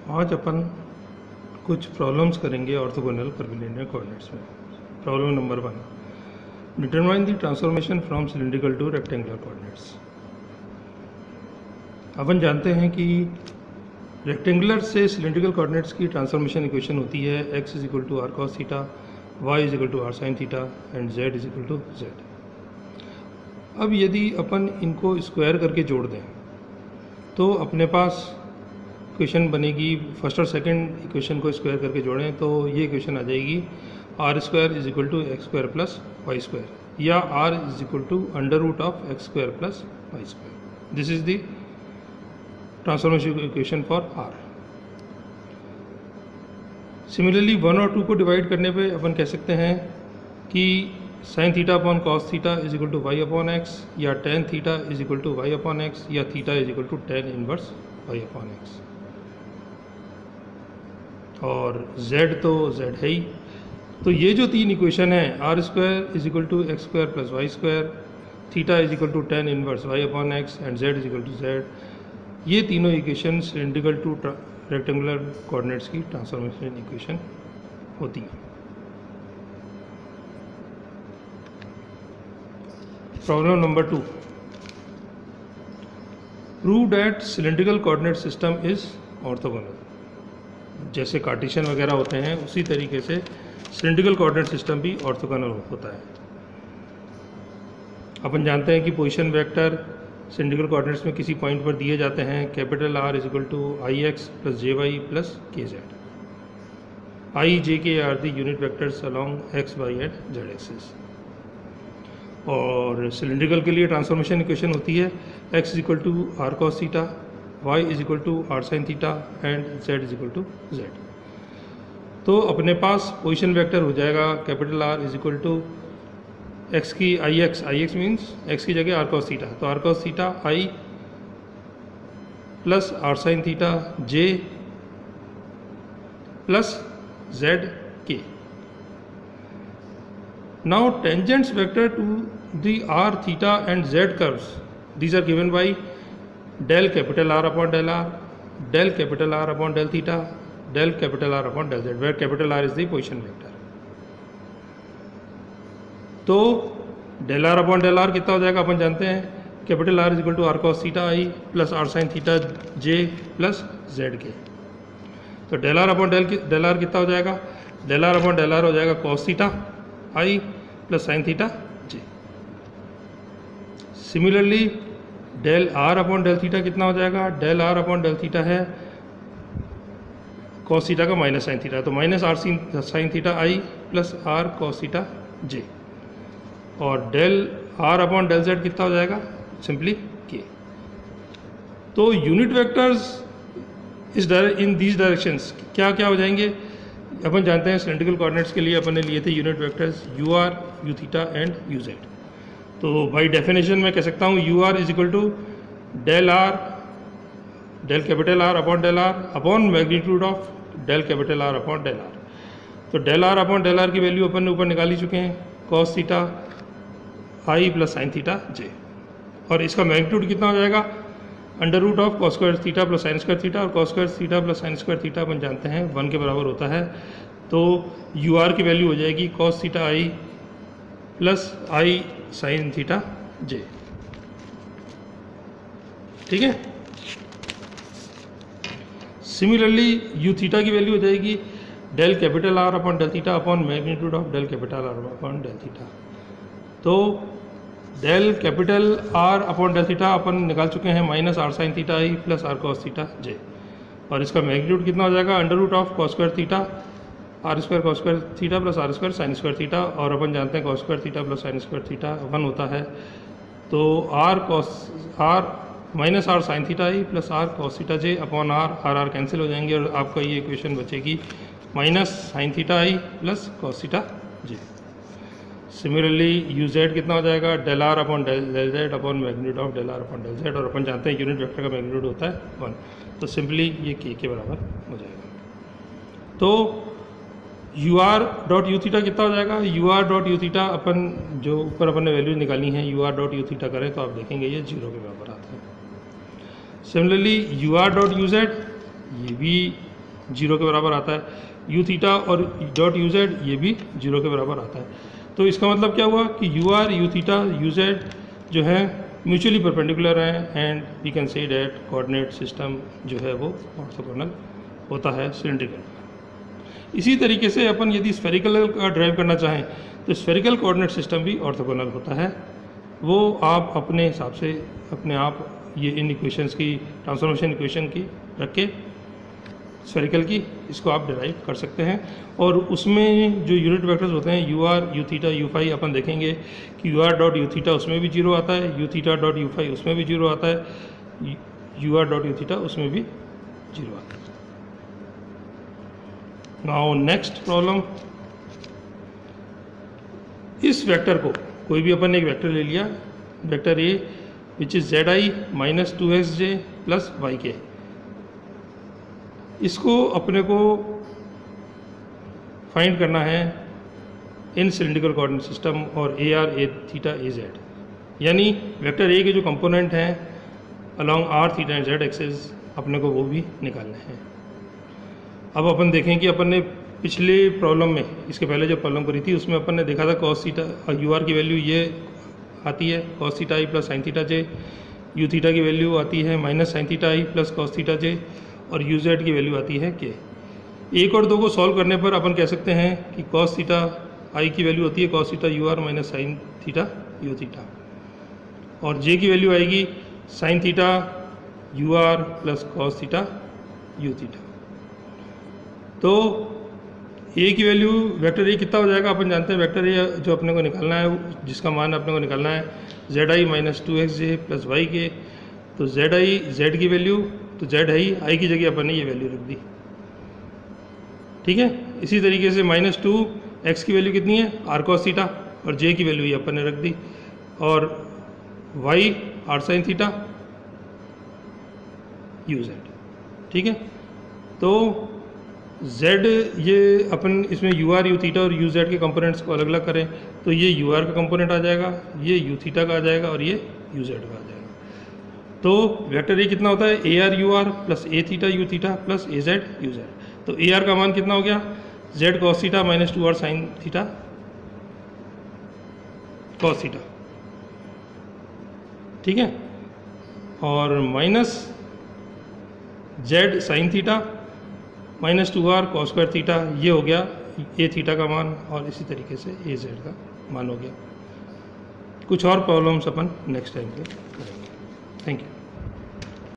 आज अपन कुछ प्रॉब्लम्स करेंगे ऑर्थोगोनल कर्विलिनियर कोऑर्डिनेट्स में। Problem number 1, determine the transformation from cylindrical to rectangular coordinates. अपन जानते हैं कि रेक्टेंगुलर से सिलिंड्रिकल कोऑर्डिनेट्स की ट्रांसफॉर्मेशन इक्वेशन होती है x is equal to r cos theta, y is equal to r sine theta and z is equal to z। अब यदि अपन इनको स्क्वायर करके जोड़ दें तो अपने पास इक्वेशन बनेगी। फर्स्ट और सेकंड इक्वेशन को स्क्वायर करके जोड़ें तो ये इक्वेशन आ जाएगी r square is equal to x square plus y square, या r is equal to under root of x square plus y square. This is the transformation equation for r. Similarly 1 और 2 को divide करने पे अपन कह सकते हैं कि sine theta upon cos theta is equal to y upon x, या tan theta is equal to y upon x, या theta is equal to tan inverse y upon x. और z तो z है ही। तो ये जो तीन इक्वेशन है r square is equal to x square plus y square, theta is equal to tan inverse y upon x and z is equal to z, ये तीनों equation cylindrical to rectangular coordinates की transformation equation होती है। Problem number 2, prove that cylindrical coordinate system is orthogonal. जैसे Cartesian वगैरह होते हैं उसी तरीके से सिलिंड्रिकल कोऑर्डिनेट सिस्टम भी ऑर्थोगोनल होता है। अपन जानते हैं कि पोजीशन वेक्टर सिलिंड्रिकल कोऑर्डिनेट्स में किसी पॉइंट पर दिए जाते हैं। Capital R is equal to i x plus j y plus k z. I j k are the unit vectors along x y and z axis. और cylindrical के लिए transformation equation होती है x is equal to r cos theta, y is equal to r sine theta and z is equal to z। तो अपने पास position vector हो जाएगा capital R is equal to x की आई एक्स मीन्स x की जगह r cos theta, तो r cos theta i plus r sine theta j plus z k। Now tangents vector to the r theta and z curves, these are given by del capital R upon del R, del capital R upon del theta, del capital R upon del Z, where capital R is the position vector। तो del R upon del R कितना हो जाएगा अपन जानते हैं, capital R is equal to r cos theta i plus r sine theta j plus z k. तो del R upon del R कितना हो जाएगा, del R upon del R हो जाएगा cos theta i plus sine theta j. Similarly del r upon del theta कितना हो जाएगा, del r upon del theta है कॉस थीटा का माइनस साइन थीटा, तो minus r sine theta i plus r cos theta j. और del r upon del z कितना हो जाएगा, सिंपली के। तो यूनिट वेक्टर्स इस इन दीज डायरेक्शंस क्या क्या हो जाएंगे, अपन जानते हैं सिलिंड्रिकल कोऑर्डिनेट्स के लिए अपन ने लिए थे unit vectors u r, u theta and u z. तो बाई डेफिनेशन मैं कह सकता हूँ u r is equal to del r, del capital r upon del r upon magnitude of del capital r upon del r. तो del r upon del r की value अपन ने ऊपर निकाल ही चुके हैं, cos theta i plus sine theta j. और इसका मैग्नीट्यूड कितना हो जाएगा, under root of cos square theta plus sine square theta, और cos square theta plus sine square theta अपन जानते हैं 1 के बराबर होता है। तो यू आर की वैल्यू हो जाएगी cos theta i plus i sine theta j. ठीक है। सिमिलरली यू थीटा की वैल्यू हो जाएगी del capital r upon del theta upon magnitude of del capital r upon del theta. तो del capital r upon del theta अपन निकाल चुके हैं minus r sine theta i plus r cos theta j. और इसका magnitude कितना हो जाएगा, under root of cos square theta are square cos square theta plus r square sine square theta. और अपन जानते हैं cos square theta plus sine square theta 1 होता है। तो r cos r minus r sine theta i plus r cos theta j upon r r cancel हो जाएंगे और आपका ये इक्वेशन बचेगी minus sine theta i plus cos theta j. Similarly u z कितना हो जाएगा, del r upon del z upon magnitude of del r upon del z. और अपन जानते हैं यूनिट वेक्टर का मैग्नीट्यूड होता है 1, तो सिंपली ये के बराबर हो जाएगा। तो u r dot u theta कितना हो जाएगा, u r dot u theta अपन जो ऊपर अपन ने वैल्यू निकाली है u r dot u theta करें तो आप देखेंगे ये 0 के बराबर आता है। Similarly you r dot you Z, ये भी 0 के बराबर आता है, यू थीटा और डॉट यू जेड ये भी 0 के बराबर आता है। तो इसका मतलब क्या हुआ कि u r, u theta, u z जो है म्यूचुअली परपेंडिकुलर हैं and we can say that coordinate system जो है वो ऑर्थोगोनल होता है सिलेंड्रिकल। इसी तरीके से अपन यदि स्फेरिकल का ड्राइव करना चाहें तो स्फेरिकल कोऑर्डिनेट सिस्टम भी ऑर्थोगोनल होता है। वो आप अपने हिसाब से अपने आप ये इन इक्वेशंस की ट्रांसफॉर्मेशन इक्वेशन की रख के स्फेरिकल की इसको आप डिराइव कर सकते हैं। और उसमें जो यूनिट वेक्टर्स होते हैं u r, u theta, u phi, अपन देखेंगे कि u r dot u theta उसमें भी 0 आता है, u theta dot u phi उसमें भी 0 आता है, u r dot u theta उसमें भी 0 आता है। नाउ नेक्स्ट प्रॉब्लम, इस वेक्टर को कोई भी अपन एक वेक्टर ले लिया, vector a which is z i minus 2xj plus y k, इसको अपने को फाइंड करना है इन सिलेंड्रिकल कोऑर्डिनेट सिस्टम और A r, A theta, A z, यानी वेक्टर ए के जो कंपोनेंट हैं along r, theta and z axis अपने को वो भी निकालने हैं। अब अपन देखें कि अपन ने पिछले प्रॉब्लम में, इसके पहले जो प्रॉब्लम करी थी उसमें अपन ने देखा था कॉस थीटा यू आर की वैल्यू ये आती है cos theta i plus sine theta J, you theta की वैल्यू आती है minus sine theta i plus cos theta j, और यू जेड की वैल्यू आती है के। 1 और 2 को सॉल्व करने पर अपन कह सकते हैं कि कॉस थीटा आई की वैल्यू होती है cos theta u r minus sine theta u theta, और जे की वैल्यू आएगी sine theta u r plus cos theta u theta. तो ए की वैल्यू वेक्टर ए कितना हो जाएगा, अपन जानते हैं वेक्टर ए जो अपने को निकालना है जिसका मान अपने को निकालना है z i minus 2xj plus y k. तो जेड आई, जेड की वैल्यू तो जेड है ही, आई की जगह अपन ने ये वैल्यू रख दी, ठीक है। इसी तरीके से माइनस 2x की वैल्यू कितनी है आर कॉस थीटा, और जे की वैल्यू ये अपन ने रख दी, और y r sine theta u z, ठीक है। तो z ये अपन इसमें यू आर, यू थीटा और यू जेड के कंपोनेंट्स को अलग अलग करें तो ये यू आर का कंपोनेंट आ जाएगा, ये यू थीटा का आ जाएगा और ये यू जेड का आ जाएगा। तो वेक्टर ए कितना होता है A r u r plus A theta u theta plus A z u z. तो ए आर का मान कितना हो गया z cos theta minus 2 r sine theta cos theta, ठीक है, और minus z sine theta minus 2 r cos square theta, ये हो गया ए थीटा का मान, और इसी तरीके से ए जेड का मान हो गया। कुछ और प्रॉब्लम्स अपन नेक्स्ट टाइम पे करेंगे। Thank you.